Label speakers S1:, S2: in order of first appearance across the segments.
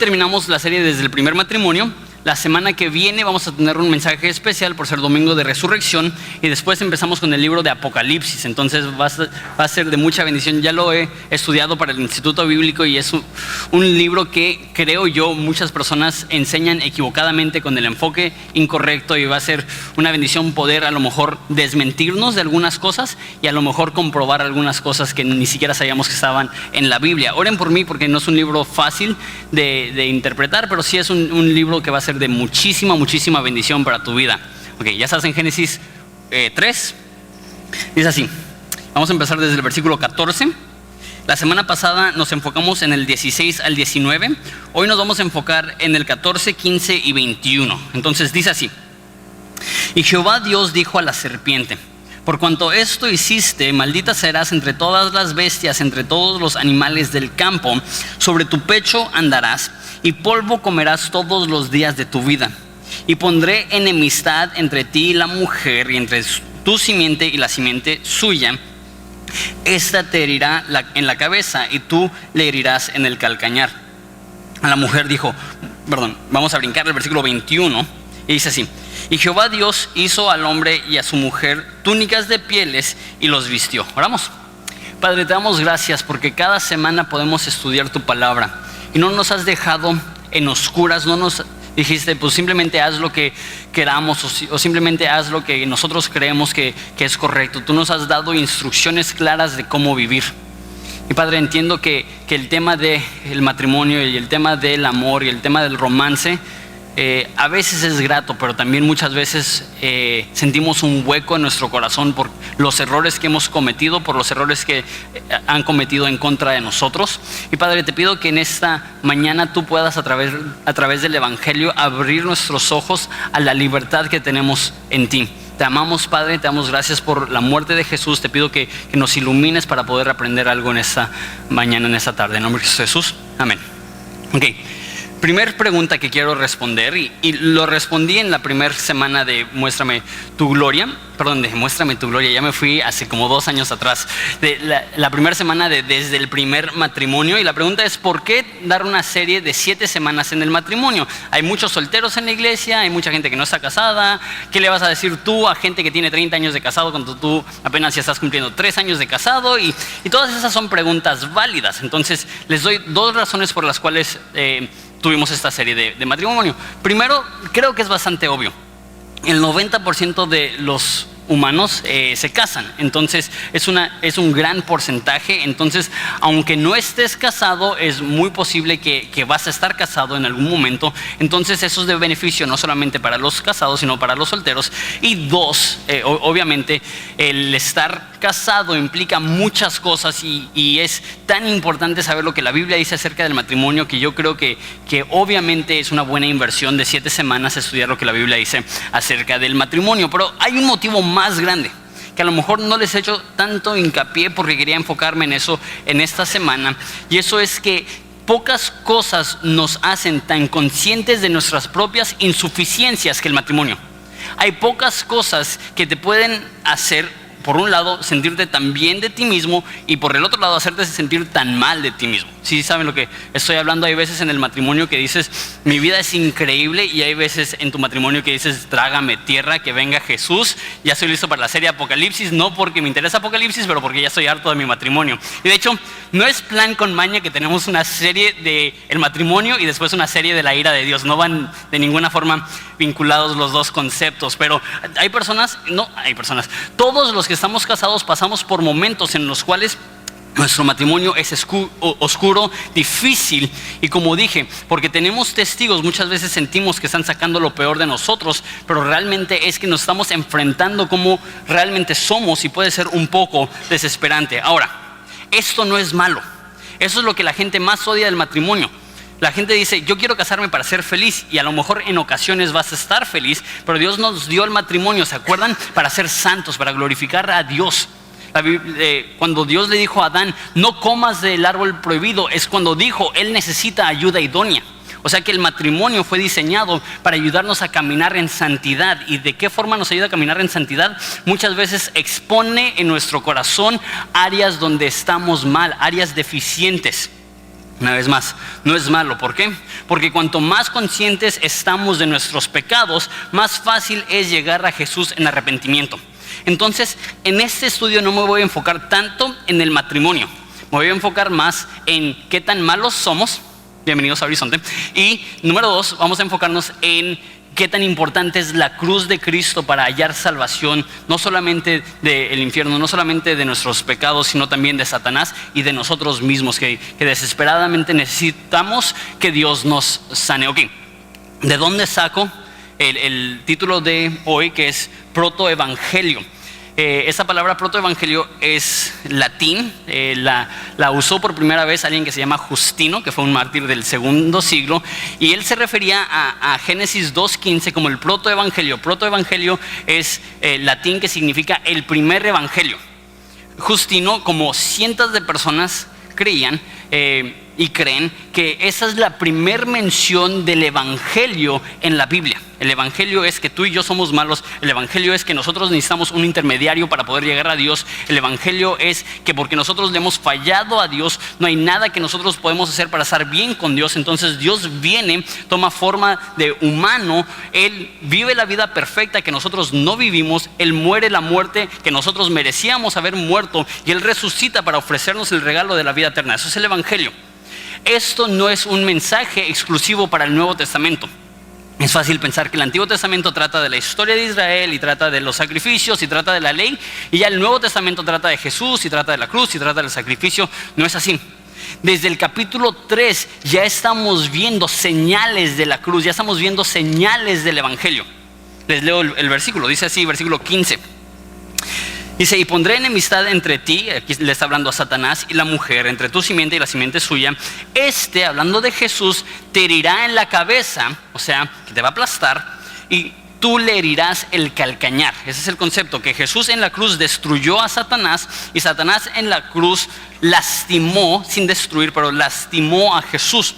S1: Terminamos la serie desde el primer matrimonio. La semana que viene vamos a tener un mensaje especial por ser domingo de resurrección y después empezamos con el libro de Apocalipsis. Entonces va a ser de mucha bendición. Ya lo he estudiado para el Instituto Bíblico y es un libro que creo yo muchas personas enseñan equivocadamente con el enfoque incorrecto, y va a ser una bendición poder a lo mejor desmentirnos de algunas cosas y a lo mejor comprobar algunas cosas que ni siquiera sabíamos que estaban en la Biblia. Oren por mí porque no es un libro fácil de interpretar, pero sí es un libro que va a ser de muchísima bendición para tu vida. Ok, ya estás en Génesis 3. Dice así, vamos a empezar desde el versículo 14. La semana pasada nos enfocamos en el 16 al 19. Hoy nos vamos a enfocar en el 14, 15 y 21. Entonces dice así: y Jehová Dios dijo a la serpiente: por cuanto esto hiciste, maldita serás entre todas las bestias, entre todos los animales del campo. Sobre tu pecho andarás, y polvo comerás todos los días de tu vida. Y pondré enemistad entre ti y la mujer, y entre tu simiente y la simiente suya. Esta te herirá en la cabeza, y tú le herirás en el calcañar. A la mujer dijo, vamos a brincar el versículo 21, y dice así: y Jehová Dios hizo al hombre y a su mujer túnicas de pieles y los vistió. Oramos. Padre, te damos gracias porque cada semana podemos estudiar tu palabra y no nos has dejado en oscuras. No nos dijiste, pues simplemente haz lo que queramos o simplemente haz lo que nosotros creemos que es correcto. Tú nos has dado instrucciones claras de cómo vivir. Y Padre, entiendo que el tema del matrimonio y el tema del amor y el tema del romance a veces es grato, pero también muchas veces sentimos un hueco en nuestro corazón por los errores que hemos cometido, por los errores que han cometido en contra de nosotros. Y Padre, te pido que en esta mañana tú puedas a través del Evangelio abrir nuestros ojos a la libertad que tenemos en ti. Te amamos, Padre, te damos gracias por la muerte de Jesús. Te pido que nos ilumines para poder aprender algo en esta mañana, en esta tarde. En nombre de Jesús, amén. Ok. Primer pregunta que quiero responder, y lo respondí en la primera semana de Muéstrame tu Gloria. Ya me fui hace como 2 años atrás, de la primera semana desde el primer matrimonio. Y la pregunta es: ¿por qué dar una serie de 7 semanas en el matrimonio? Hay muchos solteros en la iglesia, hay mucha gente que no está casada. ¿Qué le vas a decir tú a gente que tiene 30 años de casado cuando tú apenas ya estás cumpliendo 3 años de casado? Y todas esas son preguntas válidas. Entonces les doy 2 razones por las cuales tuvimos esta serie de matrimonio. Primero, creo que es bastante obvio. El 90% de los humanos se casan. Entonces es un gran porcentaje. Entonces, aunque no estés casado, es muy posible que vas a estar casado en algún momento. Entonces eso es de beneficio no solamente para los casados, sino para los solteros. Y 2, obviamente el estar casado implica muchas cosas, y es tan importante saber lo que la Biblia dice acerca del matrimonio, que yo creo que obviamente es una buena inversión de 7 semanas estudiar lo que la Biblia dice acerca del matrimonio. Pero hay un motivo más grande que a lo mejor no les he hecho tanto hincapié porque quería enfocarme en eso en esta semana, y eso es que pocas cosas nos hacen tan conscientes de nuestras propias insuficiencias que el matrimonio. Hay pocas cosas que te pueden hacer, por un lado, sentirte tan bien de ti mismo, y por el otro lado, hacerte sentir tan mal de ti mismo. ¿Sí saben lo que estoy hablando? Hay veces en el matrimonio que dices, mi vida es increíble, y hay veces en tu matrimonio que dices, trágame tierra, que venga Jesús. Ya estoy listo para la serie Apocalipsis, no porque me interesa Apocalipsis, pero porque ya estoy harto de mi matrimonio. Y de hecho, no es plan con maña que tenemos una serie de el matrimonio y después una serie de la ira de Dios. No van de ninguna forma vinculados los dos conceptos, pero todos los que estamos casados pasamos por momentos en los cuales nuestro matrimonio es oscuro, difícil, y como dije, porque tenemos testigos, muchas veces sentimos que están sacando lo peor de nosotros, pero realmente es que nos estamos enfrentando como realmente somos, y puede ser un poco desesperante. Ahora, esto no es malo. Eso es lo que la gente más odia del matrimonio. La gente dice, yo quiero casarme para ser feliz, y a lo mejor en ocasiones vas a estar feliz, pero Dios nos dio el matrimonio, ¿se acuerdan? Para ser santos, para glorificar a Dios. Cuando Dios le dijo a Adán, no comas del árbol prohibido, es cuando dijo, él necesita ayuda idónea. O sea que el matrimonio fue diseñado para ayudarnos a caminar en santidad. ¿Y de qué forma nos ayuda a caminar en santidad? Muchas veces expone en nuestro corazón áreas donde estamos mal, áreas deficientes. Una vez más, no es malo. ¿Por qué? Porque cuanto más conscientes estamos de nuestros pecados, más fácil es llegar a Jesús en arrepentimiento. Entonces, en este estudio no me voy a enfocar tanto en el matrimonio. Me voy a enfocar más en qué tan malos somos. Bienvenidos a Horizonte. Y número 2, vamos a enfocarnos en qué tan importante es la cruz de Cristo para hallar salvación, no solamente del infierno, no solamente de nuestros pecados, sino también de Satanás y de nosotros mismos, que desesperadamente necesitamos que Dios nos sane. Ok, ¿de dónde saco el título de hoy, que es protoevangelio? Esa palabra protoevangelio es latín, la usó por primera vez alguien que se llama Justino, que fue un mártir del segundo siglo, y él se refería a Génesis 2:15 como el protoevangelio. Protoevangelio es latín, que significa el primer evangelio. Justino, como cientos de personas creían y creen, que esa es la primer mención del evangelio en la Biblia. El evangelio es que tú y yo somos malos. El evangelio es que nosotros necesitamos un intermediario para poder llegar a Dios. El evangelio es que porque nosotros le hemos fallado a Dios, no hay nada que nosotros podemos hacer para estar bien con Dios. Entonces Dios viene, toma forma de humano, Él vive la vida perfecta que nosotros no vivimos, Él muere la muerte que nosotros merecíamos haber muerto, y Él resucita para ofrecernos el regalo de la vida eterna. Eso es el evangelio. Esto no es un mensaje exclusivo para el Nuevo Testamento. Es fácil pensar que el Antiguo Testamento trata de la historia de Israel y trata de los sacrificios y trata de la ley, y ya el Nuevo Testamento trata de Jesús y trata de la cruz y trata del sacrificio. No es así. Desde el capítulo 3 ya estamos viendo señales de la cruz, ya estamos viendo señales del evangelio. Les leo el versículo, dice así, versículo 15. Dice: y pondré enemistad entre ti, aquí le está hablando a Satanás, y la mujer, entre tu simiente y la simiente suya. Hablando de Jesús, te herirá en la cabeza, o sea, que te va a aplastar, y tú le herirás el calcañar. Ese es el concepto, que Jesús en la cruz destruyó a Satanás, y Satanás en la cruz lastimó, sin destruir, pero lastimó a Jesús.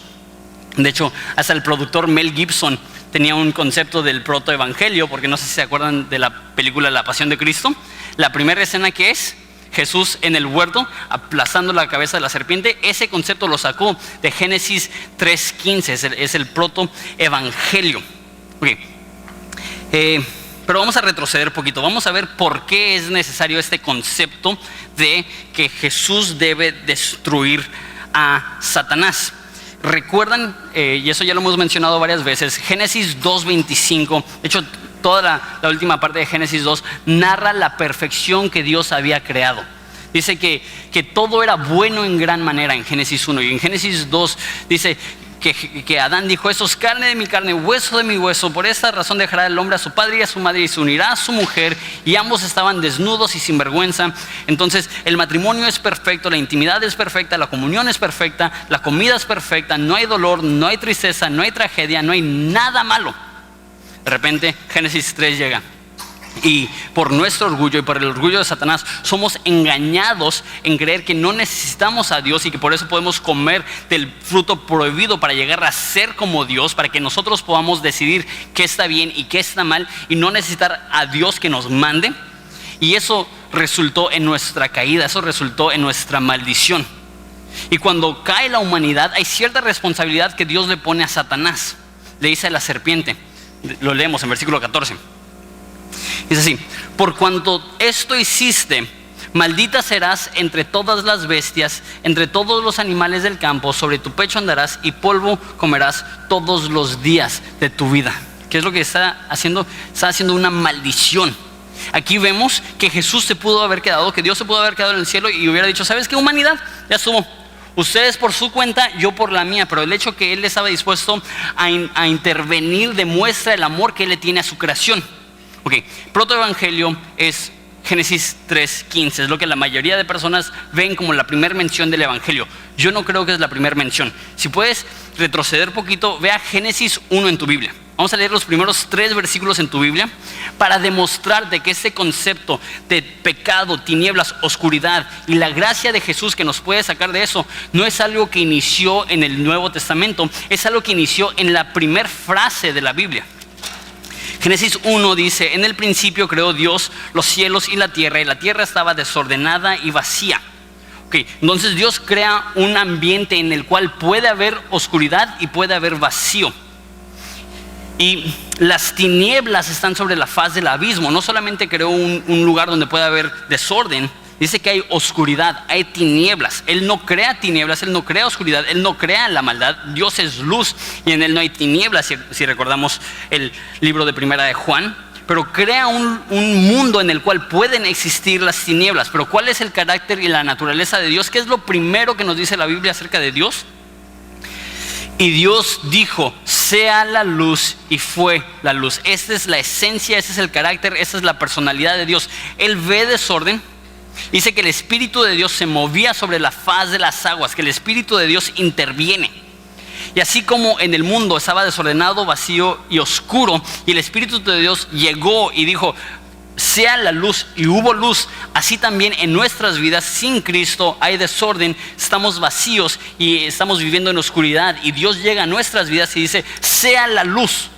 S1: De hecho, hasta el productor Mel Gibson tenía un concepto del protoevangelio, porque no sé si se acuerdan de la película La Pasión de Cristo. La primera escena, que es Jesús en el huerto aplastando la cabeza de la serpiente, ese concepto lo sacó de Génesis 3:15, es el protoevangelio. Okay. Pero vamos a retroceder un poquito, vamos a ver por qué es necesario este concepto de que Jesús debe destruir a Satanás. Recuerdan, y eso ya lo hemos mencionado varias veces, Génesis 2:25, de hecho toda la última parte de Génesis 2 narra la perfección que Dios había creado. Dice que todo era bueno en gran manera en Génesis 1, y en Génesis 2 dice que Adán dijo: eso es carne de mi carne, hueso de mi hueso, por esta razón dejará el hombre a su padre y a su madre y se unirá a su mujer, y ambos estaban desnudos y sin vergüenza. Entonces el matrimonio es perfecto, la intimidad es perfecta, la comunión es perfecta, la comida es perfecta, no hay dolor, no hay tristeza, no hay tragedia, no hay nada malo. De repente Génesis 3 llega, y por nuestro orgullo y por el orgullo de Satanás somos engañados en creer que no necesitamos a Dios y que por eso podemos comer del fruto prohibido para llegar a ser como Dios, para que nosotros podamos decidir qué está bien y qué está mal y no necesitar a Dios que nos mande. Y eso resultó en nuestra caída, eso resultó en nuestra maldición. Y cuando cae la humanidad, hay cierta responsabilidad que Dios le pone a Satanás. Le dice a la serpiente, lo leemos en versículo 14. Dice así: por cuanto esto hiciste, maldita serás entre todas las bestias, entre todos los animales del campo, sobre tu pecho andarás y polvo comerás todos los días de tu vida. ¿Qué es lo que está haciendo? Está haciendo una maldición. Aquí vemos que Jesús se pudo haber quedado, que Dios se pudo haber quedado en el cielo y hubiera dicho: ¿sabes qué, humanidad? Ya estuvo. Ustedes por su cuenta, yo por la mía. Pero el hecho que Él estaba dispuesto a intervenir demuestra el amor que Él le tiene a su creación. Ok, protoevangelio es Génesis 3:15, es lo que la mayoría de personas ven como la primera mención del evangelio. Yo no creo que es la primera mención. Si puedes retroceder un poquito, ve a Génesis 1 en tu Biblia. Vamos a leer los primeros 3 versículos en tu Biblia para demostrarte que este concepto de pecado, tinieblas, oscuridad y la gracia de Jesús que nos puede sacar de eso no es algo que inició en el Nuevo Testamento, es algo que inició en la primera frase de la Biblia. Génesis 1 dice: en el principio creó Dios los cielos y la tierra estaba desordenada y vacía. Ok, entonces Dios crea un ambiente en el cual puede haber oscuridad y puede haber vacío. Y las tinieblas están sobre la faz del abismo. No solamente creó un lugar donde puede haber desorden, dice que hay oscuridad, hay tinieblas. Él no crea tinieblas, Él no crea oscuridad, Él no crea la maldad. Dios es luz y en Él no hay tinieblas, si recordamos el libro de Primera de Juan. Pero crea un mundo en el cual pueden existir las tinieblas. Pero ¿cuál es el carácter y la naturaleza de Dios? ¿Qué es lo primero que nos dice la Biblia acerca de Dios? Y Dios dijo, sea la luz, y fue la luz. Esta es la esencia, ese es el carácter, esa es la personalidad de Dios. Él ve desorden. Dice que el Espíritu de Dios se movía sobre la faz de las aguas, que el Espíritu de Dios interviene. Y así como en el mundo estaba desordenado, vacío y oscuro, y el Espíritu de Dios llegó y dijo, sea la luz, y hubo luz, así también en nuestras vidas sin Cristo hay desorden, estamos vacíos y estamos viviendo en oscuridad, y Dios llega a nuestras vidas y dice, sea la luz.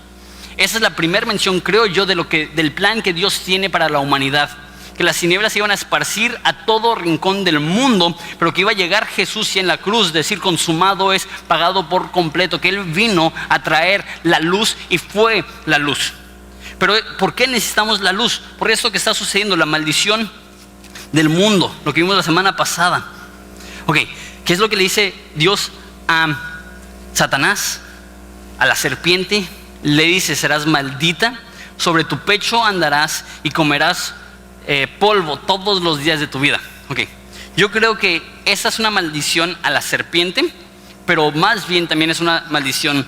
S1: Esa es la primera mención, creo yo, del plan que Dios tiene para la humanidad. Que las tinieblas se iban a esparcir a todo rincón del mundo, pero que iba a llegar Jesús y en la cruz decir consumado es, pagado por completo, que Él vino a traer la luz y fue la luz. Pero ¿por qué necesitamos la luz? Por esto que está sucediendo, la maldición del mundo, lo que vimos la semana pasada. Ok, ¿qué es lo que le dice Dios a Satanás? A la serpiente le dice, serás maldita, sobre tu pecho andarás y comerás polvo todos los días de tu vida. Okay. Yo creo que esa es una maldición a la serpiente, pero más bien también es una maldición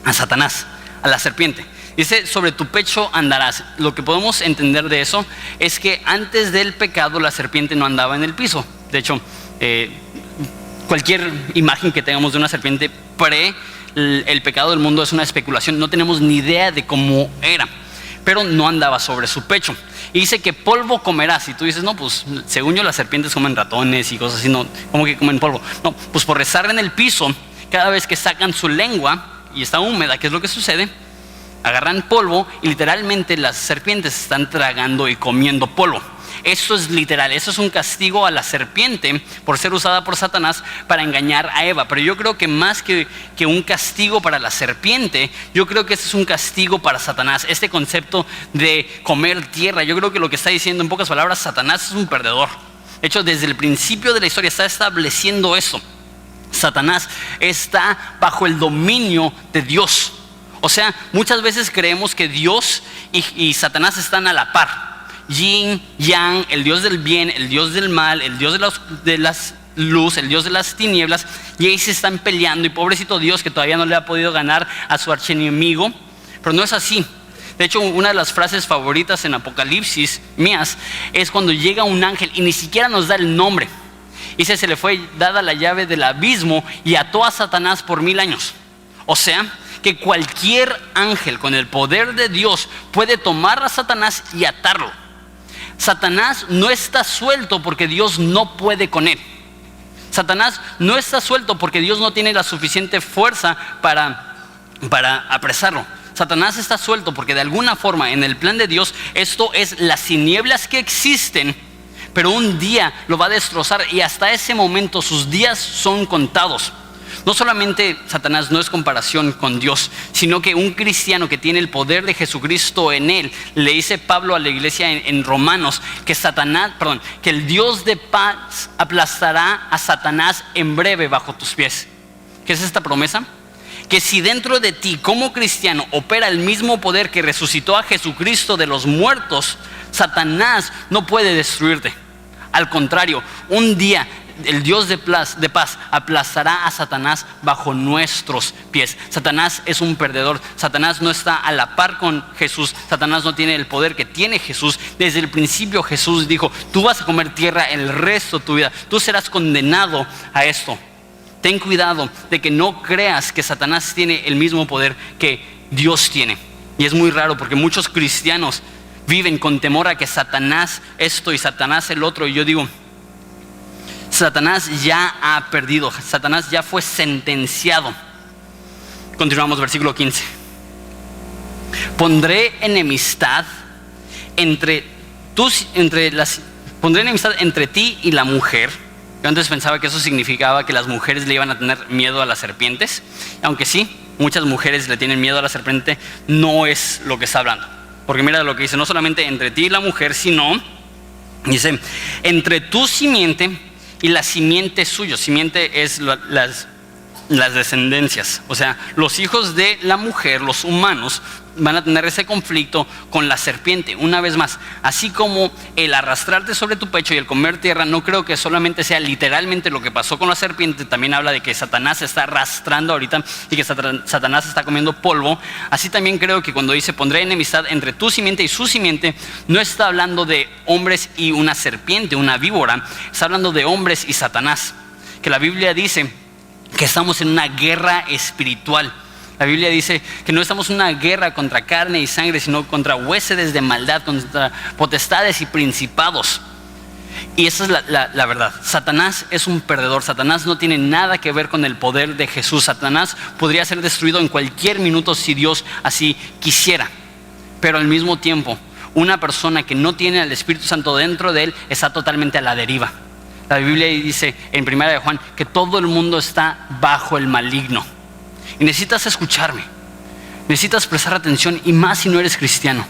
S1: a Satanás, a la serpiente. Dice, sobre tu pecho andarás. Lo que podemos entender de eso es que antes del pecado la serpiente no andaba en el piso. De hecho, cualquier imagen que tengamos de una serpiente pre el pecado del mundo es una especulación. No tenemos ni idea de cómo era, pero no andaba sobre su pecho. Y dice que polvo comerás. Y tú dices, no, pues según yo las serpientes comen ratones y cosas así. No, ¿cómo que comen polvo? No, pues por rezar en el piso, cada vez que sacan su lengua y está húmeda, ¿qué es lo que sucede? Agarran polvo y literalmente las serpientes están tragando y comiendo polvo. Eso es literal, eso es un castigo a la serpiente por ser usada por Satanás para engañar a Eva. Pero yo creo que más que un castigo para la serpiente, yo creo que este es un castigo para Satanás. Este concepto de comer tierra, yo creo que lo que está diciendo en pocas palabras, Satanás es un perdedor. De hecho, desde el principio de la historia está estableciendo eso. Satanás está bajo el dominio de Dios. O sea, muchas veces creemos que Dios y Satanás están a la par. Yin, Yang, el Dios del bien, el Dios del mal, el Dios de las luz, el Dios de las tinieblas, y ahí se están peleando, y pobrecito Dios que todavía no le ha podido ganar a su archienemigo. Pero no es así. De hecho, una de las frases favoritas en Apocalipsis mías es cuando llega un ángel y ni siquiera nos da el nombre. Dice, se le fue dada la llave del abismo y ató a Satanás por 1000 años. O sea, que cualquier ángel con el poder de Dios puede tomar a Satanás y atarlo. Satanás no está suelto porque Dios no puede con él. Satanás no está suelto porque Dios no tiene la suficiente fuerza para apresarlo. Satanás está suelto porque de alguna forma en el plan de Dios esto es las tinieblas que existen, pero un día lo va a destrozar y hasta ese momento sus días son contados. No solamente Satanás no es comparación con Dios, sino que un cristiano que tiene el poder de Jesucristo en él, le dice Pablo a la iglesia en Romanos que el Dios de paz aplastará a Satanás en breve bajo tus pies. ¿Qué es esta promesa? Que si dentro de ti como cristiano opera el mismo poder que resucitó a Jesucristo de los muertos, Satanás no puede destruirte. Al contrario, un día el Dios de paz aplastará a Satanás bajo nuestros pies. Satanás es un perdedor. Satanás no está a la par con Jesús. Satanás no tiene el poder que tiene Jesús. Desde el principio Jesús dijo, tú vas a comer tierra el resto de tu vida. Tú serás condenado a esto. Ten cuidado de que no creas que Satanás tiene el mismo poder que Dios tiene. Y es muy raro porque muchos cristianos viven con temor a que Satanás esto y Satanás el otro. Y yo digo, Satanás ya ha perdido. Satanás ya fue sentenciado. Continuamos, versículo 15. Pondré enemistad entre ti y la mujer, Yo antes pensaba que eso significaba que las mujeres le iban a tener miedo a las serpientes, aunque sí, muchas mujeres le tienen miedo a la serpiente, no es lo que está hablando. Porque mira lo que dice, no solamente entre ti y la mujer, sino, dice, entre tu simiente y la simiente suyo. Simiente es las descendencias, o sea, los hijos de la mujer, los humanos, van a tener ese conflicto con la serpiente. Una vez más, así como el arrastrarte sobre tu pecho y el comer tierra, no creo que solamente sea literalmente lo que pasó con la serpiente, también habla de que Satanás se está arrastrando ahorita y que Satanás está comiendo polvo. Así también creo que cuando dice pondré enemistad entre tu simiente y su simiente, no está hablando de hombres y una serpiente, una víbora, está hablando de hombres y Satanás, que la Biblia dice que estamos en una guerra espiritual. La Biblia dice que no estamos en una guerra contra carne y sangre, sino contra huéspedes de maldad, contra potestades y principados. Y esa es la verdad. Satanás es un perdedor. Satanás no tiene nada que ver con el poder de Jesús. Satanás podría ser destruido en cualquier minuto si Dios así quisiera. Pero al mismo tiempo, una persona que no tiene al Espíritu Santo dentro de él está totalmente a la deriva. La Biblia dice en 1 de Juan que todo el mundo está bajo el maligno. Y necesitas escucharme, necesitas prestar atención, y más si no eres cristiano,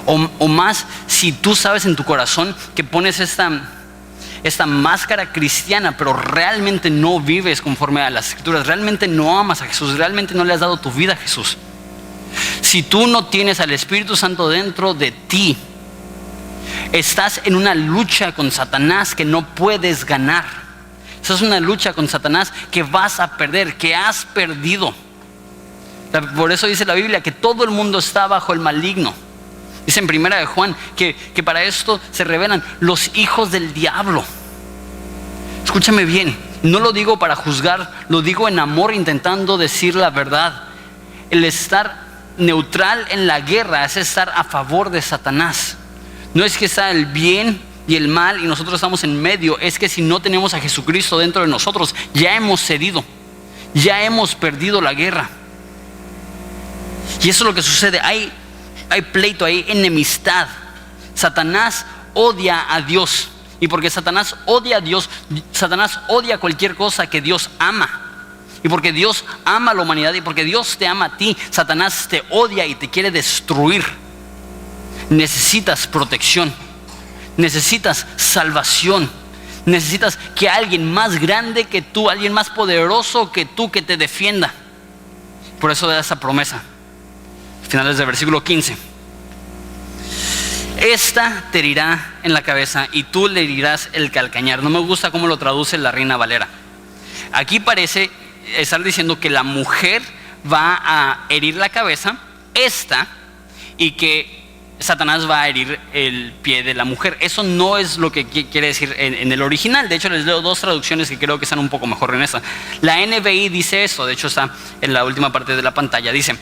S1: o más si tú sabes en tu corazón que pones esta máscara cristiana, pero realmente no vives conforme a las Escrituras, realmente no amas a Jesús, realmente no le has dado tu vida a Jesús. Si tú no tienes al Espíritu Santo dentro de ti, estás en una lucha con Satanás que no puedes ganar. Esa es una lucha con Satanás que vas a perder, que has perdido. Por eso dice la Biblia que todo el mundo está bajo el maligno. Dice en 1 de Juan que para esto se revelan los hijos del diablo. Escúchame bien, no lo digo para juzgar, lo digo en amor, intentando decir la verdad. El estar neutral en la guerra es estar a favor de Satanás. No es que está el bien y el mal y nosotros estamos en medio, es que si no tenemos a Jesucristo dentro de nosotros, ya hemos cedido, ya hemos perdido la guerra. Y eso es lo que sucede, hay pleito, hay enemistad. Satanás odia a Dios, y porque Satanás odia a Dios, Satanás odia cualquier cosa que Dios ama. Y porque Dios ama a la humanidad y porque Dios te ama a ti, Satanás te odia y te quiere destruir. Necesitas protección. Necesitas salvación. Necesitas que alguien más grande que tú, alguien más poderoso que tú, que te defienda. Por eso da esa promesa. Finales del versículo 15. Esta te herirá en la cabeza y tú le herirás el calcañar. No me gusta cómo lo traduce la Reina Valera. Aquí parece estar diciendo que la mujer va a herir la cabeza, y que Satanás va a herir el pie de la mujer. Eso no es lo que quiere decir en el original. De hecho, les leo dos traducciones que creo que están un poco mejor en esa. La NBI dice eso, de hecho está en la última parte de la pantalla. Dice,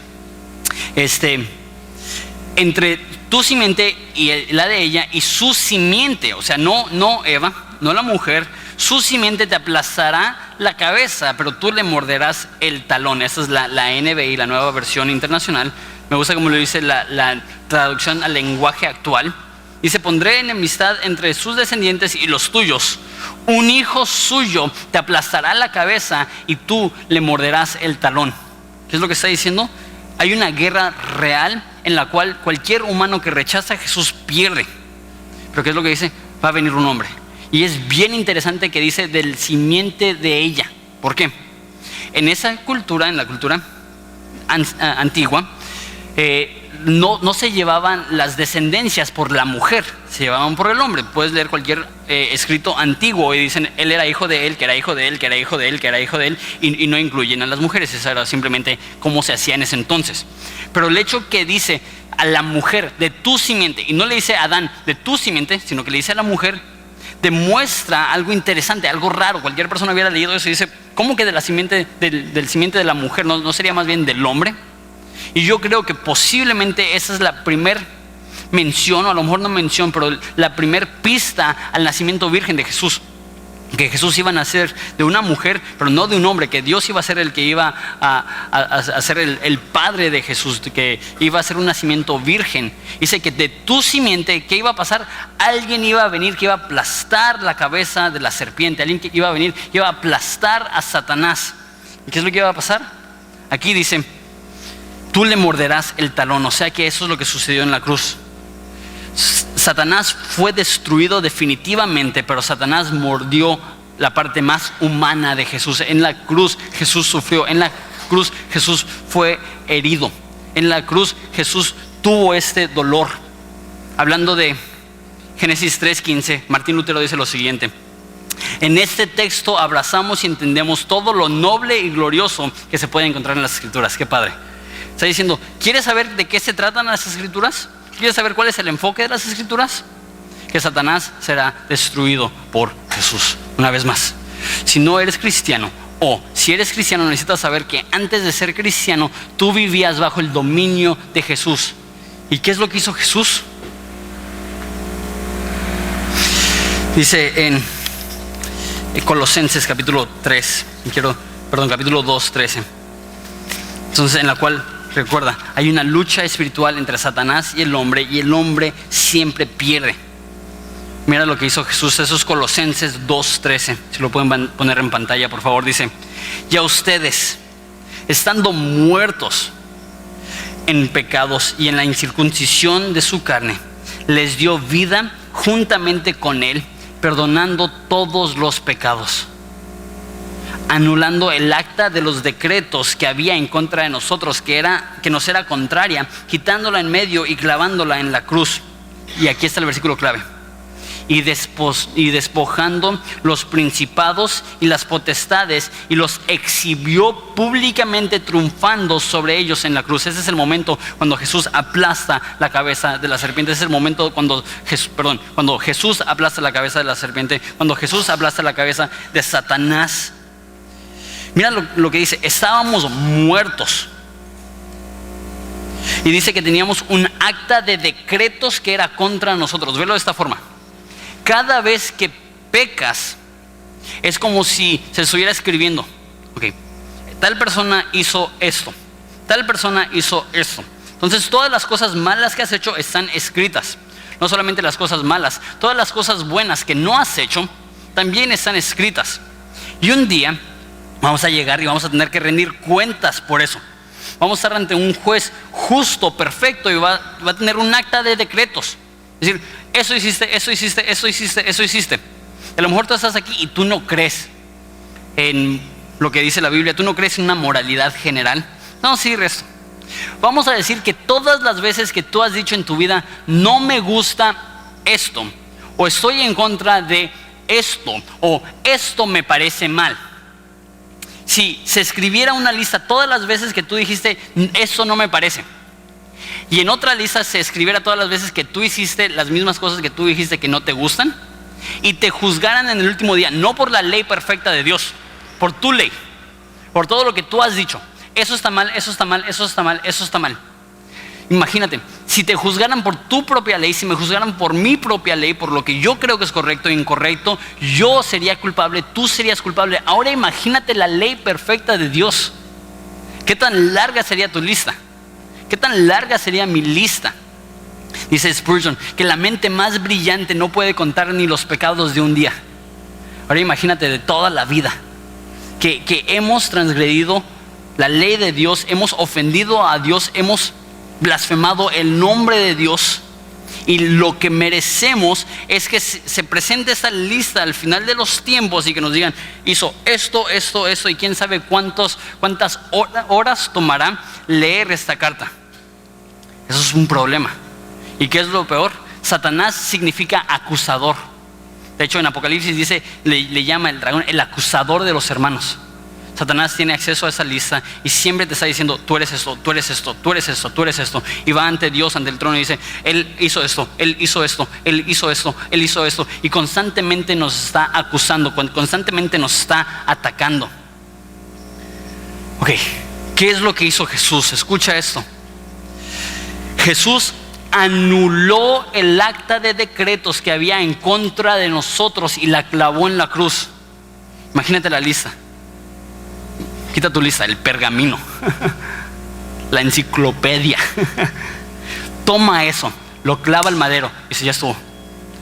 S1: entre tu simiente y la de ella y su simiente, o sea, no Eva, no la mujer, su simiente te aplastará la cabeza, pero tú le morderás el talón. Esa es la NBI, la nueva versión internacional. Me gusta como lo dice la traducción al lenguaje actual. Dice, pondré enemistad entre sus descendientes y los tuyos. Un hijo suyo te aplastará la cabeza y tú le morderás el talón. ¿Qué es lo que está diciendo? Hay una guerra real en la cual cualquier humano que rechaza a Jesús pierde. Pero ¿qué es lo que dice? Va a venir un hombre. Y es bien interesante que dice del simiente de ella. ¿Por qué? En esa cultura, en la cultura antigua, no se llevaban las descendencias por la mujer, se llevaban por el hombre. Puedes leer cualquier escrito antiguo y dicen, él era hijo de él, que era hijo de él, que era hijo de él, que era hijo de él, y no incluyen a las mujeres. Eso era simplemente cómo se hacía en ese entonces. Pero el hecho que dice a la mujer de tu simiente, y no le dice a Adán de tu simiente, sino que le dice a la mujer, demuestra algo interesante, algo raro. Cualquier persona hubiera leído eso y dice, ¿cómo que de la simiente, del simiente de la mujer? ¿No sería más bien del hombre? Y yo creo que posiblemente esa es la primer mención, o a lo mejor no mención, pero la primer pista al nacimiento virgen de Jesús. que Jesús iba a nacer de una mujer, pero no de un hombre, que Dios iba a ser el que iba a ser el padre de Jesús, que iba a ser un nacimiento virgen. Dice que de tu simiente, ¿qué iba a pasar? Alguien iba a venir que iba a aplastar la cabeza de la serpiente, alguien que iba a venir, que iba a aplastar a Satanás. ¿Y qué es lo que iba a pasar? Aquí dice, tú le morderás el talón, o sea que eso es lo que sucedió en la cruz. Satanás fue destruido definitivamente, pero Satanás mordió la parte más humana de Jesús. En la cruz Jesús sufrió, en la cruz Jesús fue herido, en la cruz Jesús tuvo este dolor. Hablando de Génesis 3:15, Martín Lutero dice lo siguiente: en este texto abrazamos y entendemos todo lo noble y glorioso que se puede encontrar en las Escrituras. Qué padre. Está diciendo, ¿quieres saber de qué se tratan las Escrituras? ¿Quieres saber cuál es el enfoque de las Escrituras? Que Satanás será destruido por Jesús. Una vez más, si no eres cristiano, o si eres cristiano, necesitas saber que antes de ser cristiano tú vivías bajo el dominio de Jesús. ¿Y qué es lo que hizo Jesús? Dice en Colosenses capítulo 2, 13. Entonces, en la cual, recuerda, hay una lucha espiritual entre Satanás y el hombre siempre pierde. Mira lo que hizo Jesús. Eso es Colosenses 2:13. Si lo pueden poner en pantalla, por favor. Dice, y a ustedes, estando muertos en pecados y en la incircuncisión de su carne, les dio vida juntamente con él, perdonando todos los pecados, anulando el acta de los decretos que había en contra de nosotros, que nos era contraria, quitándola en medio y clavándola en la cruz. Y aquí está el versículo clave. Y despojando los principados y las potestades, y los exhibió públicamente, triunfando sobre ellos en la cruz. Ese es el momento cuando Jesús aplasta la cabeza de la serpiente. Ese es el momento cuando Jesús aplasta la cabeza de la serpiente, cuando Jesús aplasta la cabeza de Satanás. Mira lo que dice: estábamos muertos. Y dice que teníamos un acta de decretos que era contra nosotros. Velo de esta forma. Cada vez que pecas, es como si se estuviera escribiendo. Okay, tal persona hizo esto, tal persona hizo esto. Entonces todas las cosas malas que has hecho están escritas. No solamente las cosas malas, todas las cosas buenas que no has hecho también están escritas. Y un día vamos a llegar y vamos a tener que rendir cuentas por eso. Vamos a estar ante un juez justo, perfecto, y va a tener un acta de decretos. Es decir, eso hiciste, eso hiciste, eso hiciste, eso hiciste. A lo mejor tú estás aquí y tú no crees en lo que dice la Biblia, tú no crees en una moralidad general. No, sí, resto. Vamos a decir que todas las veces que tú has dicho en tu vida, no me gusta esto, o estoy en contra de esto, o esto me parece mal. Si se escribiera una lista todas las veces que tú dijiste, eso no me parece, y en otra lista se escribiera todas las veces que tú hiciste las mismas cosas que tú dijiste que no te gustan, y te juzgaran en el último día, no por la ley perfecta de Dios, por tu ley, por todo lo que tú has dicho, eso está mal, eso está mal, eso está mal, eso está mal. Imagínate, si te juzgaran por tu propia ley, si me juzgaran por mi propia ley, por lo que yo creo que es correcto e incorrecto, yo sería culpable, tú serías culpable. Ahora imagínate la ley perfecta de Dios. ¿Qué tan larga sería tu lista? ¿Qué tan larga sería mi lista? Dice Spurgeon que la mente más brillante no puede contar ni los pecados de un día. Ahora imagínate de toda la vida que hemos transgredido la ley de Dios, hemos ofendido a Dios, hemos blasfemado el nombre de Dios, y lo que merecemos es que se presente esta lista al final de los tiempos y que nos digan, hizo esto, esto, esto, y quién sabe cuántas horas tomará leer esta carta. Eso es un problema. ¿Y qué es lo peor? Satanás significa acusador. De hecho, en Apocalipsis dice, le llama el dragón el acusador de los hermanos. Satanás tiene acceso a esa lista y siempre te está diciendo, tú eres esto, tú eres esto, tú eres esto, tú eres esto. Y va ante Dios, ante el trono, y dice, Él hizo esto, Él hizo esto, Él hizo esto, Él hizo esto. Y constantemente nos está acusando, constantemente nos está atacando. Ok, ¿qué es lo que hizo Jesús? Escucha esto. Jesús anuló el acta de decretos que había en contra de nosotros y la clavó en la cruz. Imagínate la lista. Quita tu lista, el pergamino, la enciclopedia. Toma eso, lo clava al madero y dice, ya estuvo.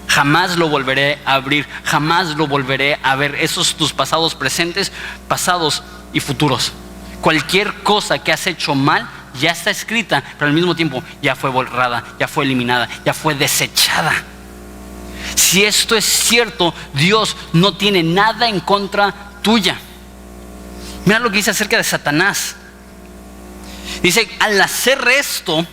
S1: Jamás lo volveré a abrir, jamás lo volveré a ver. Esos tus pasados presentes, pasados y futuros. Cualquier cosa que has hecho mal ya está escrita, pero al mismo tiempo ya fue borrada, ya fue eliminada, ya fue desechada. Si esto es cierto, Dios no tiene nada en contra tuya. Mira lo que dice acerca de Satanás. Dice, al hacer esto,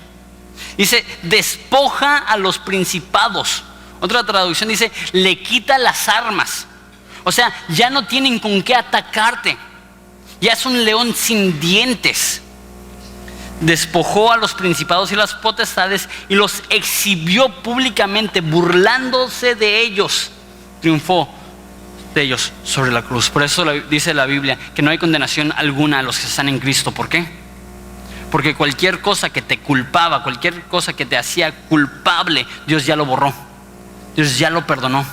S1: dice, despoja a los principados. Otra traducción dice, le quita las armas. O sea, ya no tienen con qué atacarte. Ya es un león sin dientes. Despojó a los principados y las potestades y los exhibió públicamente, burlándose de ellos. Triunfó de ellos sobre la cruz. Por eso dice la Biblia que no hay condenación alguna a los que están en Cristo. ¿Por qué? Porque cualquier cosa que te culpaba, cualquier cosa que te hacía culpable, Dios ya lo borró. Dios ya lo perdonó.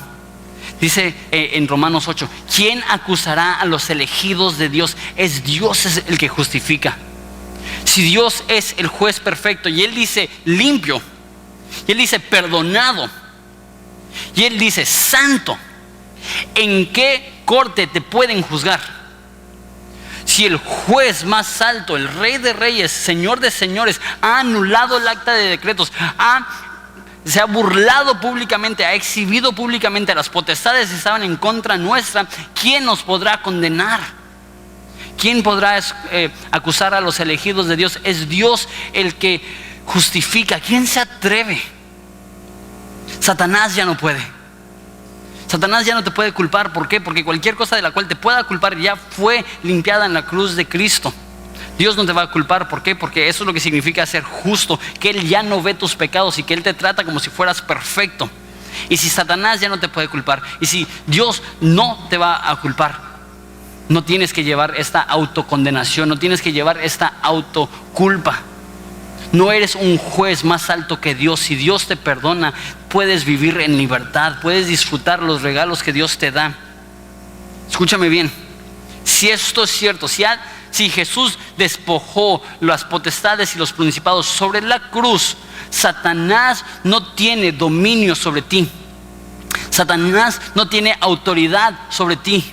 S1: Dice en Romanos 8, ¿quién acusará a los elegidos de Dios? Es Dios el que justifica. Si Dios es el juez perfecto y Él dice limpio, y Él dice perdonado, y Él dice santo, ¿en qué corte te pueden juzgar? Si el juez más alto, el Rey de Reyes, Señor de Señores, ha anulado el acta de decretos, se ha burlado públicamente, ha exhibido públicamente a las potestades que estaban en contra nuestra, ¿quién nos podrá condenar? ¿Quién podrá acusar a los elegidos de Dios? Es Dios el que justifica. ¿Quién se atreve? Satanás ya no puede. Satanás ya no te puede culpar. ¿Por qué? Porque cualquier cosa de la cual te pueda culpar ya fue limpiada en la cruz de Cristo. Dios no te va a culpar. ¿Por qué? Porque eso es lo que significa ser justo, que Él ya no ve tus pecados y que Él te trata como si fueras perfecto. Y si Satanás ya no te puede culpar, y si Dios no te va a culpar, no tienes que llevar esta autocondenación, no tienes que llevar esta autoculpa. No eres un juez más alto que Dios. Si Dios te perdona, puedes vivir en libertad, puedes disfrutar los regalos que Dios te da. Escúchame bien, si esto es cierto, si Jesús despojó las potestades y los principados sobre la cruz, Satanás no tiene dominio sobre ti. Satanás no tiene autoridad sobre ti.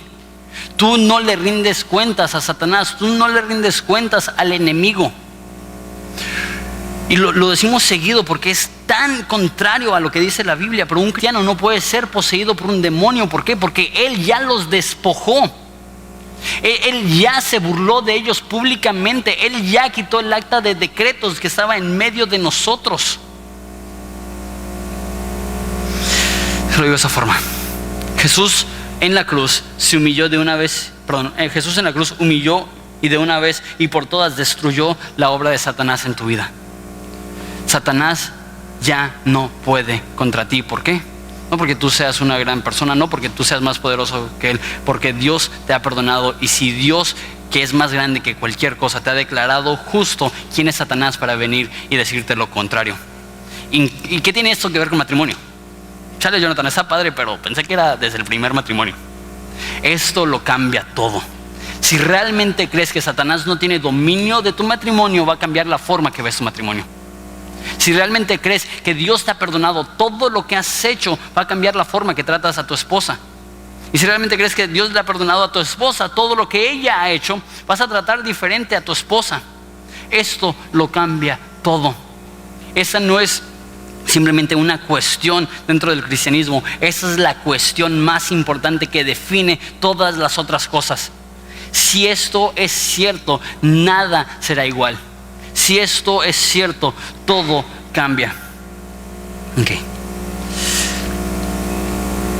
S1: Tú no le rindes cuentas a Satanás, tú no le rindes cuentas al enemigo. Y lo decimos seguido porque es tan contrario a lo que dice la Biblia. Pero un cristiano no puede ser poseído por un demonio. ¿Por qué? Porque Él ya los despojó. Él ya se burló de ellos públicamente. Él ya quitó el acta de decretos que estaba en medio de nosotros. Lo digo de esa forma. Jesús en la cruz se humilló de una vez. Jesús en la cruz humilló y de una vez y por todas destruyó la obra de Satanás en tu vida. Satanás ya no puede contra ti. ¿Por qué? No porque tú seas una gran persona, no porque tú seas más poderoso que Él, porque Dios te ha perdonado. Y si Dios, que es más grande que cualquier cosa, te ha declarado justo, ¿quién es Satanás para venir y decirte lo contrario? ¿Y qué tiene esto que ver con matrimonio? Chale, Jonathan, está padre, pero pensé que era desde el primer matrimonio. Esto lo cambia todo. Si realmente crees que Satanás no tiene dominio de tu matrimonio, va a cambiar la forma que ves tu matrimonio. Si realmente crees que Dios te ha perdonado todo lo que has hecho, va a cambiar la forma que tratas a tu esposa. Y si realmente crees que Dios le ha perdonado a tu esposa todo lo que ella ha hecho, vas a tratar diferente a tu esposa. Esto lo cambia todo. Esa no es simplemente una cuestión dentro del cristianismo. Esa es la cuestión más importante que define todas las otras cosas. Si esto es cierto, nada será igual. Si esto es cierto, todo cambia. Okay.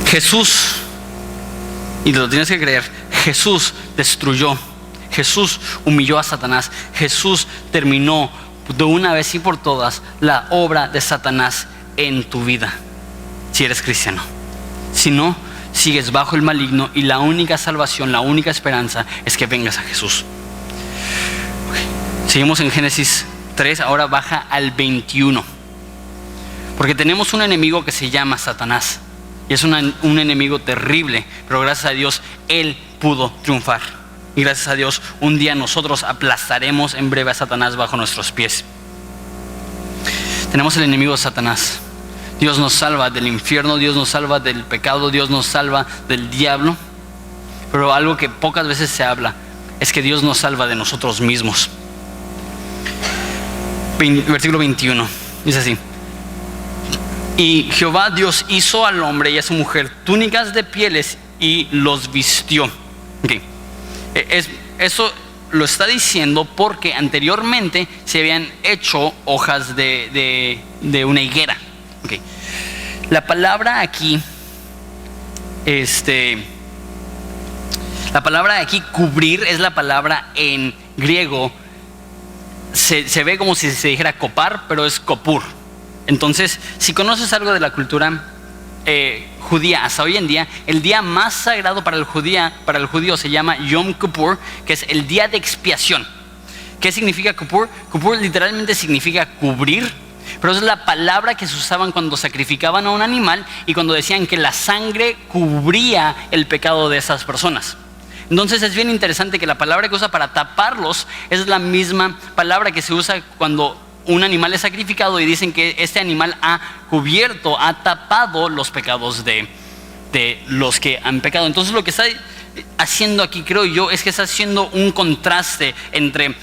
S1: Jesús, y lo tienes que creer, Jesús destruyó, Jesús humilló a Satanás, Jesús terminó de una vez y por todas la obra de Satanás en tu vida. Si eres cristiano. Si no, sigues bajo el maligno y la única salvación, la única esperanza es que vengas a Jesús. Seguimos en Génesis 3, ahora baja al 21. Porque tenemos un enemigo que se llama Satanás. Y es un enemigo terrible, pero gracias a Dios Él pudo triunfar. Y gracias a Dios un día nosotros aplastaremos en breve a Satanás bajo nuestros pies. Tenemos el enemigo de Satanás. Dios nos salva del infierno, Dios nos salva del pecado, Dios nos salva del diablo. Pero algo que pocas veces se habla es que Dios nos salva de nosotros mismos. Versículo 21, dice así: y Jehová Dios hizo al hombre y a su mujer túnicas de pieles y los vistió. Okay. Eso lo está diciendo porque anteriormente se habían hecho hojas de una higuera. Okay. La palabra aquí, cubrir, es la palabra en griego. Se ve como si se dijera copar, pero es copur. Entonces, si conoces algo de la cultura judía hasta hoy en día, el día más sagrado para el judío se llama Yom Kippur, que es el día de expiación. ¿Qué significa Kippur? Kippur literalmente significa cubrir, pero es la palabra que se usaban cuando sacrificaban a un animal y cuando decían que la sangre cubría el pecado de esas personas. Entonces es bien interesante que la palabra que usa para taparlos es la misma palabra que se usa cuando un animal es sacrificado y dicen que este animal ha cubierto, ha tapado los pecados de los que han pecado. Entonces lo que está haciendo aquí, creo yo, es que está haciendo un contraste entre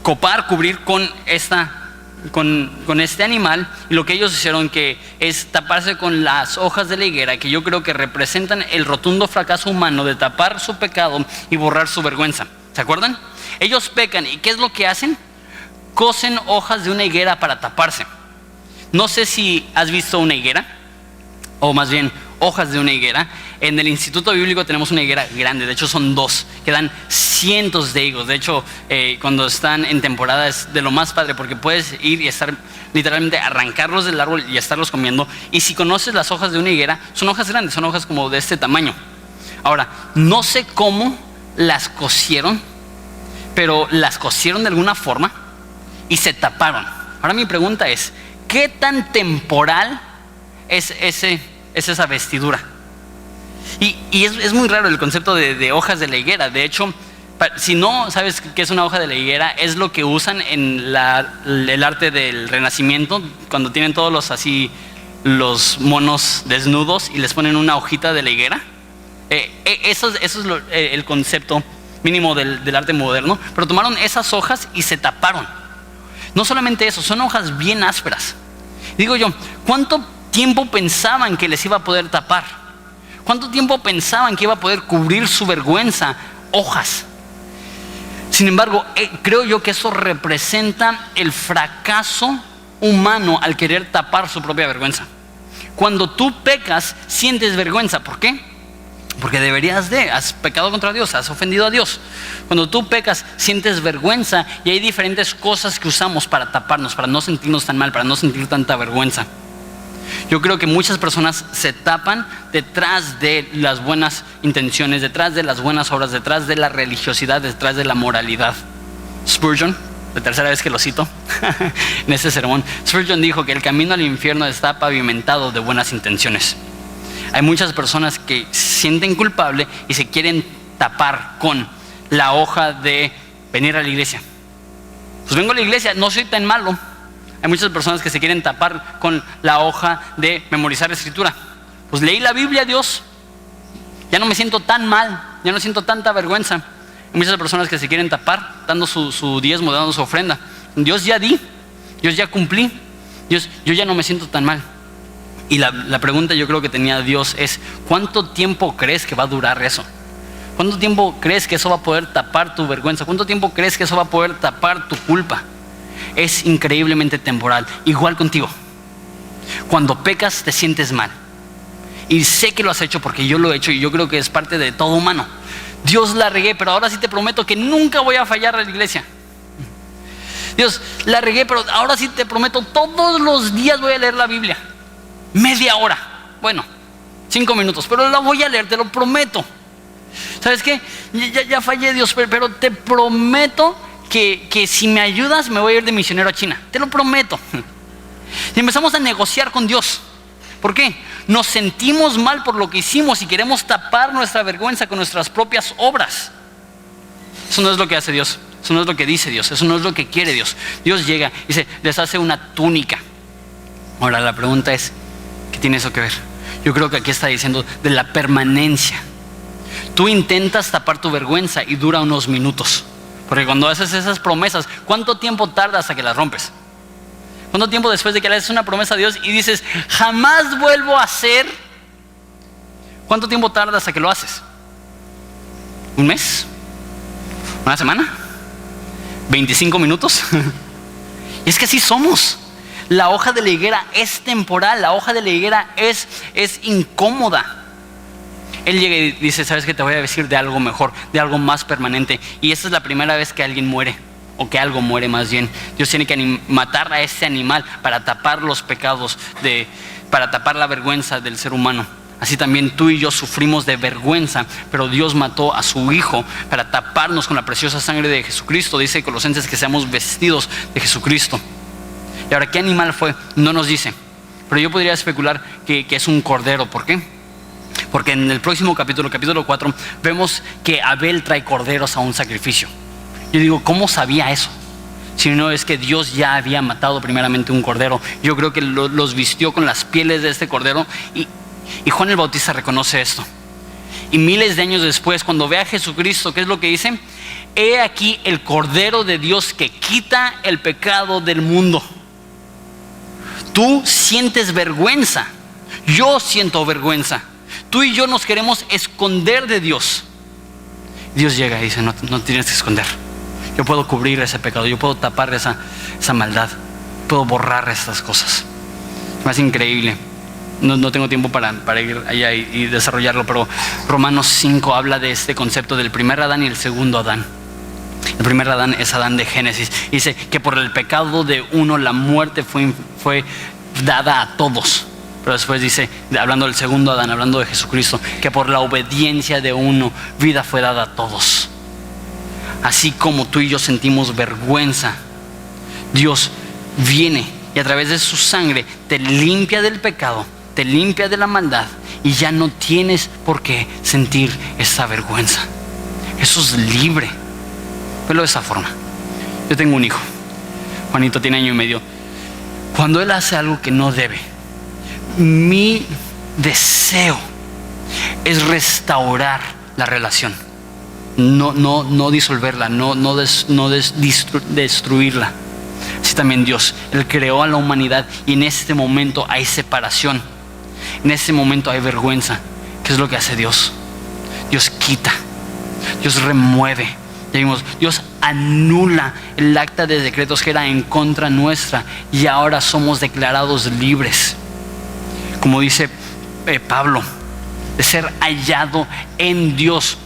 S1: copar, cubrir con este animal, y lo que ellos hicieron que es taparse con las hojas de la higuera, que yo creo que representan el rotundo fracaso humano de tapar su pecado y borrar su vergüenza. ¿Se acuerdan? Ellos pecan, ¿y qué es lo que hacen? Cosen hojas de una higuera para taparse. No sé si has visto una higuera, o más bien hojas de una higuera. En el Instituto Bíblico tenemos una higuera grande, de hecho son dos, que dan cientos de higos. De hecho, cuando están en temporada es de lo más padre, porque puedes ir y estar literalmente arrancarlos del árbol y estarlos comiendo. Y si conoces las hojas de una higuera, son hojas grandes, son hojas como de este tamaño. Ahora, no sé cómo las cosieron, pero las cosieron de alguna forma y se taparon. Ahora mi pregunta es, ¿qué tan temporal es esa vestidura? Y es muy raro el concepto de hojas de la higuera. De hecho, si no sabes qué es una hoja de la higuera, es lo que usan en el arte del Renacimiento, cuando tienen todos los monos desnudos y les ponen una hojita de la higuera. Eso es el concepto mínimo del arte moderno. Pero tomaron esas hojas y se taparon. No solamente eso, son hojas bien ásperas. Digo yo, ¿cuánto tiempo pensaban que les iba a poder tapar? ¿Cuánto tiempo pensaban que iba a poder cubrir su vergüenza? Hojas. Sin embargo, creo yo que eso representa el fracaso humano al querer tapar su propia vergüenza. Cuando tú pecas, sientes vergüenza. ¿Por qué? Porque has pecado contra Dios, has ofendido a Dios. Cuando tú pecas, sientes vergüenza, y hay diferentes cosas que usamos para taparnos, para no sentirnos tan mal, para no sentir tanta vergüenza. Yo creo que muchas personas se tapan detrás de las buenas intenciones, detrás de las buenas obras, detrás de la religiosidad, detrás de la moralidad. Spurgeon, la tercera vez que lo cito en este sermón, Spurgeon dijo que el camino al infierno está pavimentado de buenas intenciones. Hay muchas personas que se sienten culpables y se quieren tapar con la hoja de venir a la iglesia. Pues vengo a la iglesia, no soy tan malo. Hay muchas personas que se quieren tapar con la hoja de memorizar la escritura. Pues leí la Biblia, Dios, ya no me siento tan mal, ya no siento tanta vergüenza. Hay muchas personas que se quieren tapar dando su diezmo, dando su ofrenda. Dios ya di, Dios ya cumplí, Dios, yo ya no me siento tan mal. Y la pregunta yo creo que tenía Dios es, ¿cuánto tiempo crees que va a durar eso? ¿Cuánto tiempo crees que eso va a poder tapar tu vergüenza? ¿Cuánto tiempo crees que eso va a poder tapar tu culpa? Es increíblemente temporal. Igual contigo. Cuando pecas te sientes mal. Y sé que lo has hecho porque yo lo he hecho, y yo creo que es parte de todo humano. Dios, la regué, pero ahora sí te prometo que nunca voy a fallar a la iglesia. Dios, la regué, pero ahora sí te prometo, todos los días voy a leer la Biblia. Media hora, bueno, 5 minutos, pero la voy a leer, te lo prometo. ¿Sabes qué? Ya fallé, Dios, pero te prometo que si me ayudas me voy a ir de misionero a China. Te lo prometo. Y empezamos a negociar con Dios. ¿Por qué? Nos sentimos mal por lo que hicimos y queremos tapar nuestra vergüenza con nuestras propias obras. Eso no es lo que hace Dios. Eso no es lo que dice Dios. Eso no es lo que quiere Dios. Dios llega y dice, les hace una túnica. Ahora la pregunta es, ¿qué tiene eso que ver? Yo creo que aquí está diciendo de la permanencia. Tú intentas tapar tu vergüenza y dura unos minutos. Porque cuando haces esas promesas, ¿cuánto tiempo tarda hasta que las rompes? ¿Cuánto tiempo después de que le haces una promesa a Dios y dices, jamás vuelvo a hacer? ¿Cuánto tiempo tarda hasta que lo haces? ¿Un mes? ¿Una semana? ¿25 minutos? Y es que así somos. La hoja de la higuera es temporal, la hoja de la higuera es incómoda. Él llega y dice, ¿sabes qué? Te voy a decir de algo mejor, de algo más permanente. Y esta es la primera vez que alguien muere, o que algo muere más bien. Dios tiene que matar a ese animal para tapar los pecados, para tapar la vergüenza del ser humano. Así también tú y yo sufrimos de vergüenza, pero Dios mató a su Hijo para taparnos con la preciosa sangre de Jesucristo. Dice Colosenses que seamos vestidos de Jesucristo. Y ahora, ¿qué animal fue? No nos dice. Pero yo podría especular que es un cordero. ¿Por qué? Porque en el próximo capítulo 4, vemos que Abel trae corderos a un sacrificio. Yo digo, ¿cómo sabía eso? Si no es que Dios ya había matado primeramente un cordero. Yo creo que los vistió con las pieles de este cordero y Juan el Bautista reconoce esto. Y miles de años después, cuando ve a Jesucristo, ¿qué es lo que dice? He aquí el Cordero de Dios que quita el pecado del mundo. Tú sientes vergüenza. Yo siento vergüenza. Tú y yo nos queremos esconder de Dios. Dios llega y dice, no tienes que esconder. Yo puedo cubrir ese pecado. Yo puedo tapar esa maldad. Puedo borrar estas cosas. Más increíble. No tengo tiempo para ir allá y desarrollarlo, pero Romanos 5 habla de este concepto del primer Adán y el segundo Adán. El primer Adán es Adán de Génesis. Dice que por el pecado de uno la muerte fue dada a todos. Pero después dice, hablando del segundo Adán, hablando de Jesucristo, que por la obediencia de uno vida fue dada a todos. Así como tú y yo sentimos vergüenza, Dios viene y a través de su sangre te limpia del pecado, te limpia de la maldad y ya no tienes por qué sentir esa vergüenza. Eso es libre. Velo de esa forma. Yo tengo un hijo, Juanito tiene 1 año y medio. Cuando él hace algo que no debe, mi deseo es restaurar la relación, no disolverla, no destruirla. Así también Dios, Él creó a la humanidad y en este momento hay separación, en este momento hay vergüenza. ¿Qué es lo que hace Dios? Dios quita, Dios remueve. Ya vimos, Dios anula el acta de decretos que era en contra nuestra y ahora somos declarados libres. Como dice Pablo, de ser hallado en Dios,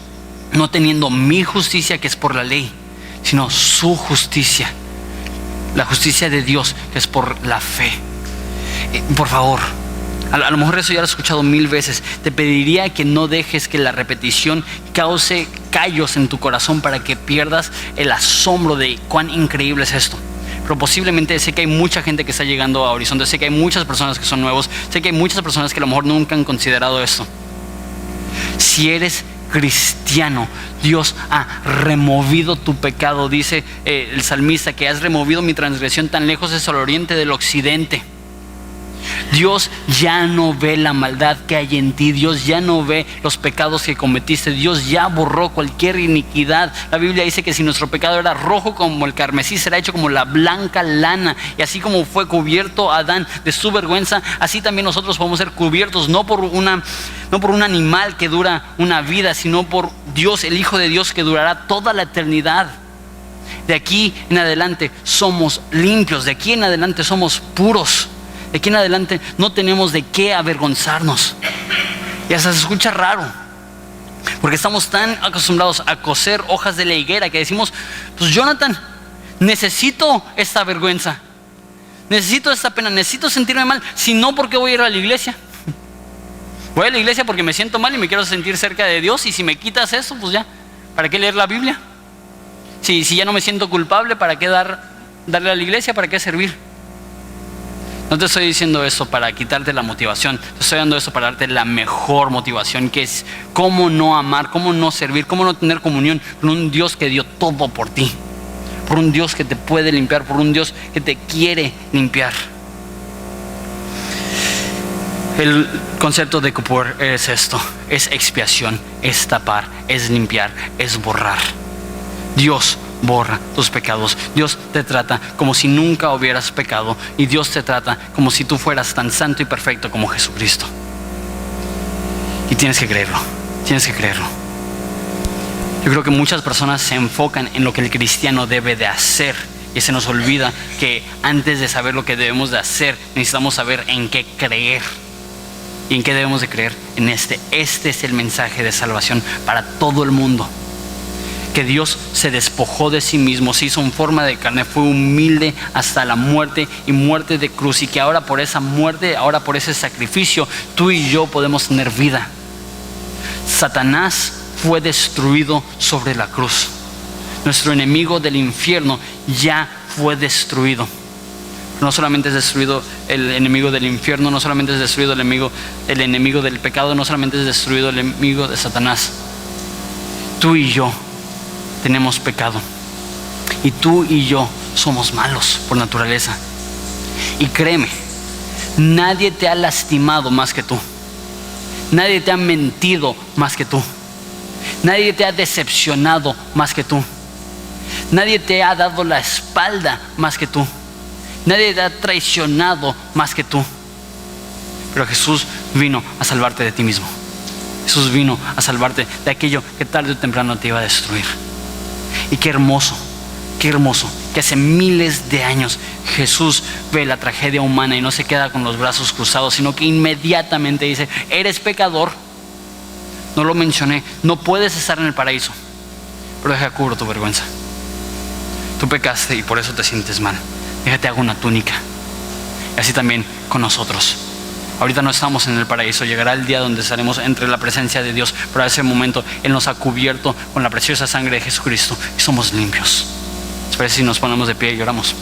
S1: no teniendo mi justicia que es por la ley, sino su justicia, la justicia de Dios que es por la fe. Por favor, a lo mejor eso ya lo he escuchado 1000 veces. Te pediría que no dejes que la repetición cause callos en tu corazón para que pierdas el asombro de cuán increíble es esto. Pero posiblemente sé que hay mucha gente que está llegando a Horizonte, sé que hay muchas personas que son nuevos, sé que hay muchas personas que a lo mejor nunca han considerado esto. Si eres cristiano, Dios ha removido tu pecado. Dice el salmista que has removido mi transgresión, tan lejos es al oriente del occidente. Dios ya no ve la maldad que hay en ti. Dios ya no ve los pecados que cometiste. Dios ya borró cualquier iniquidad. La Biblia dice que si nuestro pecado era rojo como el carmesí, será hecho como la blanca lana. Y así como fue cubierto Adán de su vergüenza, así también nosotros podemos ser cubiertos, no por un animal que dura una vida, sino por Dios, el Hijo de Dios, que durará toda la eternidad. De aquí en adelante somos limpios. De aquí en adelante somos puros. De aquí en adelante no tenemos de qué avergonzarnos. Y hasta se escucha raro, porque estamos tan acostumbrados a coser hojas de la higuera que decimos, pues Jonathan, necesito esta vergüenza, necesito esta pena, necesito sentirme mal. Si no, ¿por qué voy a ir a la iglesia? Voy a la iglesia porque me siento mal y me quiero sentir cerca de Dios. Y si me quitas eso, pues ya, ¿para qué leer la Biblia? Si ya no me siento culpable, ¿para qué darle a la iglesia? ¿Para qué servir? No te estoy diciendo eso para quitarte la motivación, te estoy dando eso para darte la mejor motivación, que es cómo no amar, cómo no servir, cómo no tener comunión con un Dios que dio todo por ti, por un Dios que te puede limpiar, por un Dios que te quiere limpiar. El concepto de Kippur es esto, es expiación, es tapar, es limpiar, es borrar. Dios borra tus pecados. Dios te trata como si nunca hubieras pecado, y Dios te trata como si tú fueras tan santo y perfecto como Jesucristo. Y tienes que creerlo, tienes que creerlo. Yo creo que muchas personas se enfocan en lo que el cristiano debe de hacer y se nos olvida que antes de saber lo que debemos de hacer, necesitamos saber en qué creer. ¿Y en qué debemos de creer? En este. Este es el mensaje de salvación para todo el mundo. Que Dios se despojó de sí mismo, se hizo en forma de carne, fue humilde hasta la muerte y muerte de cruz, y que ahora por esa muerte, ahora por ese sacrificio, tú y yo podemos tener vida. Satanás fue destruido sobre la cruz. Nuestro enemigo del infierno ya fue destruido. No solamente es destruido el enemigo del infierno, no solamente es destruido el enemigo del pecado, no solamente es destruido el enemigo de Satanás. Tú y yo tenemos pecado, y tú y yo somos malos por naturaleza. Y créeme, nadie te ha lastimado más que tú. Nadie te ha mentido más que tú. Nadie te ha decepcionado más que tú. Nadie te ha dado la espalda más que tú. Nadie te ha traicionado más que tú. Pero Jesús vino a salvarte de ti mismo. Jesús vino a salvarte de aquello que tarde o temprano te iba a destruir. Y qué hermoso que hace miles de años Jesús ve la tragedia humana y no se queda con los brazos cruzados, sino que inmediatamente dice: eres pecador. No lo mencioné, no puedes estar en el paraíso, pero deja cubro tu vergüenza. Tú pecaste y por eso te sientes mal. Déjate hago una túnica. Y así también con nosotros. Ahorita no estamos en el paraíso, llegará el día donde estaremos entre la presencia de Dios, pero a ese momento Él nos ha cubierto con la preciosa sangre de Jesucristo y somos limpios. ¿Les parece si nos ponemos de pie y oramos?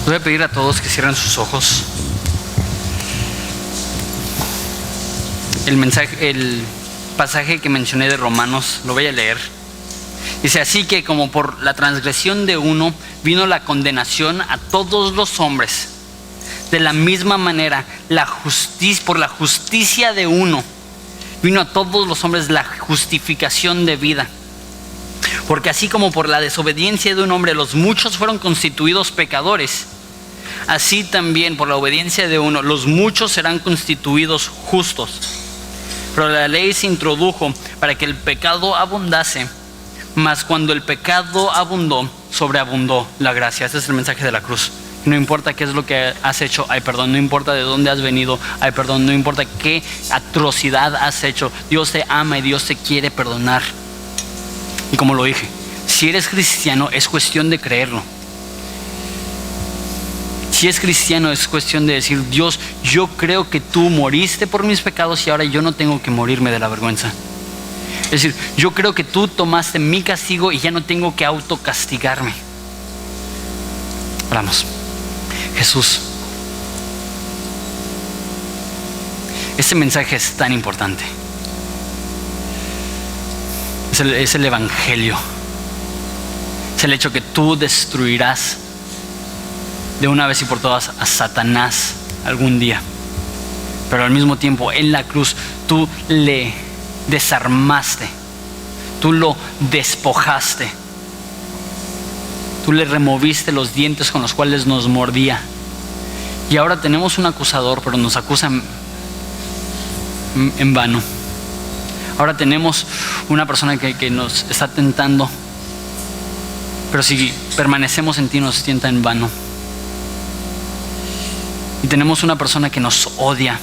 S1: Voy a pedir a todos que cierren sus ojos. El pasaje que mencioné de Romanos, lo voy a leer. Dice: así que como por la transgresión de uno vino la condenación a todos los hombres, de la misma manera por la justicia de uno vino a todos los hombres la justificación de vida. Porque así como por la desobediencia de un hombre los muchos fueron constituidos pecadores, así también por la obediencia de uno los muchos serán constituidos justos. Pero la ley se introdujo para que el pecado abundase, mas cuando el pecado abundó, sobreabundó la gracia. Este es el mensaje de la cruz. No importa qué es lo que has hecho, hay perdón. No importa de dónde has venido, hay perdón. No importa qué atrocidad has hecho, Dios te ama y Dios te quiere perdonar. Y como lo dije, si eres cristiano es cuestión de creerlo. Si es cristiano es cuestión de decir: Dios, yo creo que tú moriste por mis pecados y ahora yo no tengo que morirme de la vergüenza. Es decir, yo creo que tú tomaste mi castigo y ya no tengo que autocastigarme. Oramos. Jesús, este mensaje es tan importante. Es el evangelio. Es el hecho que tú destruirás de una vez y por todas a Satanás algún día. Pero al mismo tiempo en la cruz tú le desarmaste, tú lo despojaste, tú le removiste los dientes con los cuales nos mordía. Y ahora tenemos un acusador, pero nos acusa en vano. Ahora tenemos una persona que nos está tentando, pero si permanecemos en ti nos tienta en vano. Y tenemos una persona que nos odia,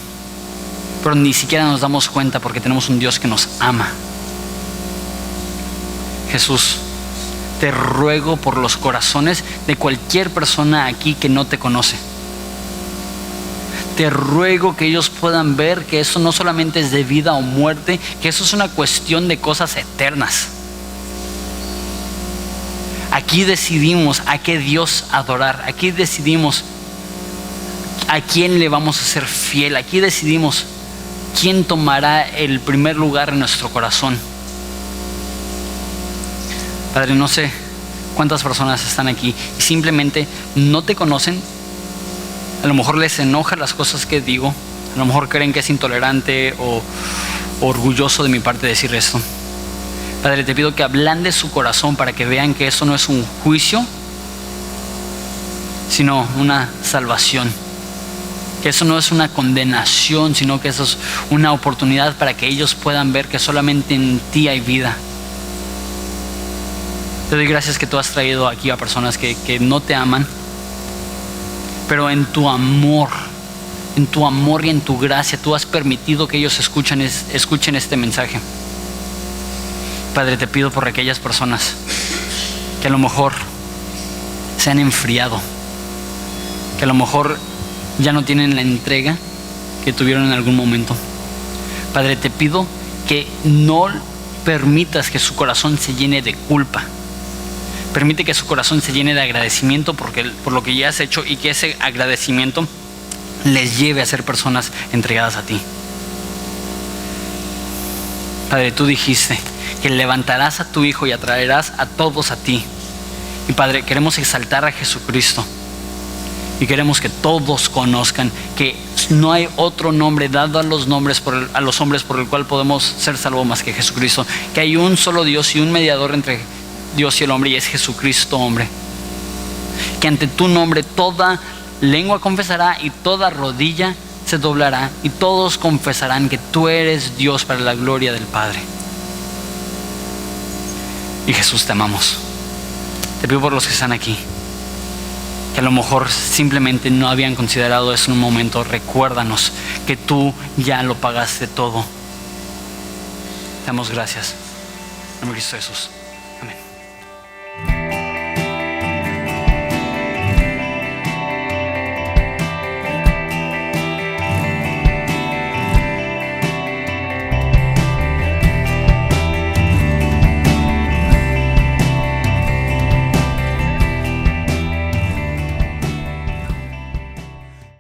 S1: pero ni siquiera nos damos cuenta porque tenemos un Dios que nos ama. Jesús, Te ruego por los corazones de cualquier persona aquí que no te conoce. Te ruego que ellos puedan ver que eso no solamente es de vida o muerte, que eso es una cuestión de cosas eternas. Aquí decidimos a qué Dios adorar. Aquí decidimos a quién le vamos a ser fiel. Aquí decidimos quién tomará el primer lugar en nuestro corazón. Padre, no sé cuántas personas están aquí y simplemente no te conocen. A lo mejor les enoja las cosas que digo. A lo mejor creen que es intolerante o orgulloso de mi parte decir esto. Padre, te pido que ablandes su corazón para que vean que eso no es un juicio, sino una salvación. Que eso no es una condenación, sino que eso es una oportunidad para que ellos puedan ver que solamente en ti hay vida. Te doy gracias que tú has traído aquí a personas que no te aman, pero en tu amor y en tu gracia, tú has permitido que ellos escuchen este mensaje. Padre, te pido por aquellas personas que a lo mejor se han enfriado, que a lo mejor ya no tienen la entrega que tuvieron en algún momento. Padre, te pido que no permitas que su corazón se llene de culpa. Permite que su corazón se llene de agradecimiento por lo que ya has hecho, y que ese agradecimiento les lleve a ser personas entregadas a ti. Padre, tú dijiste que levantarás a tu Hijo y atraerás a todos a ti. Y Padre, queremos exaltar a Jesucristo. Y queremos que todos conozcan que no hay otro nombre dado a los hombres por el cual podemos ser salvos más que Jesucristo. Que hay un solo Dios y un mediador entre Dios y el hombre, y es Jesucristo, hombre. Que ante tu nombre toda lengua confesará y toda rodilla se doblará, y todos confesarán que tú eres Dios para la gloria del Padre. Y Jesús, te amamos. Te pido por los que están aquí, que a lo mejor simplemente no habían considerado eso en un momento. Recuérdanos que tú ya lo pagaste todo. Te damos gracias. En el nombre de Cristo Jesús.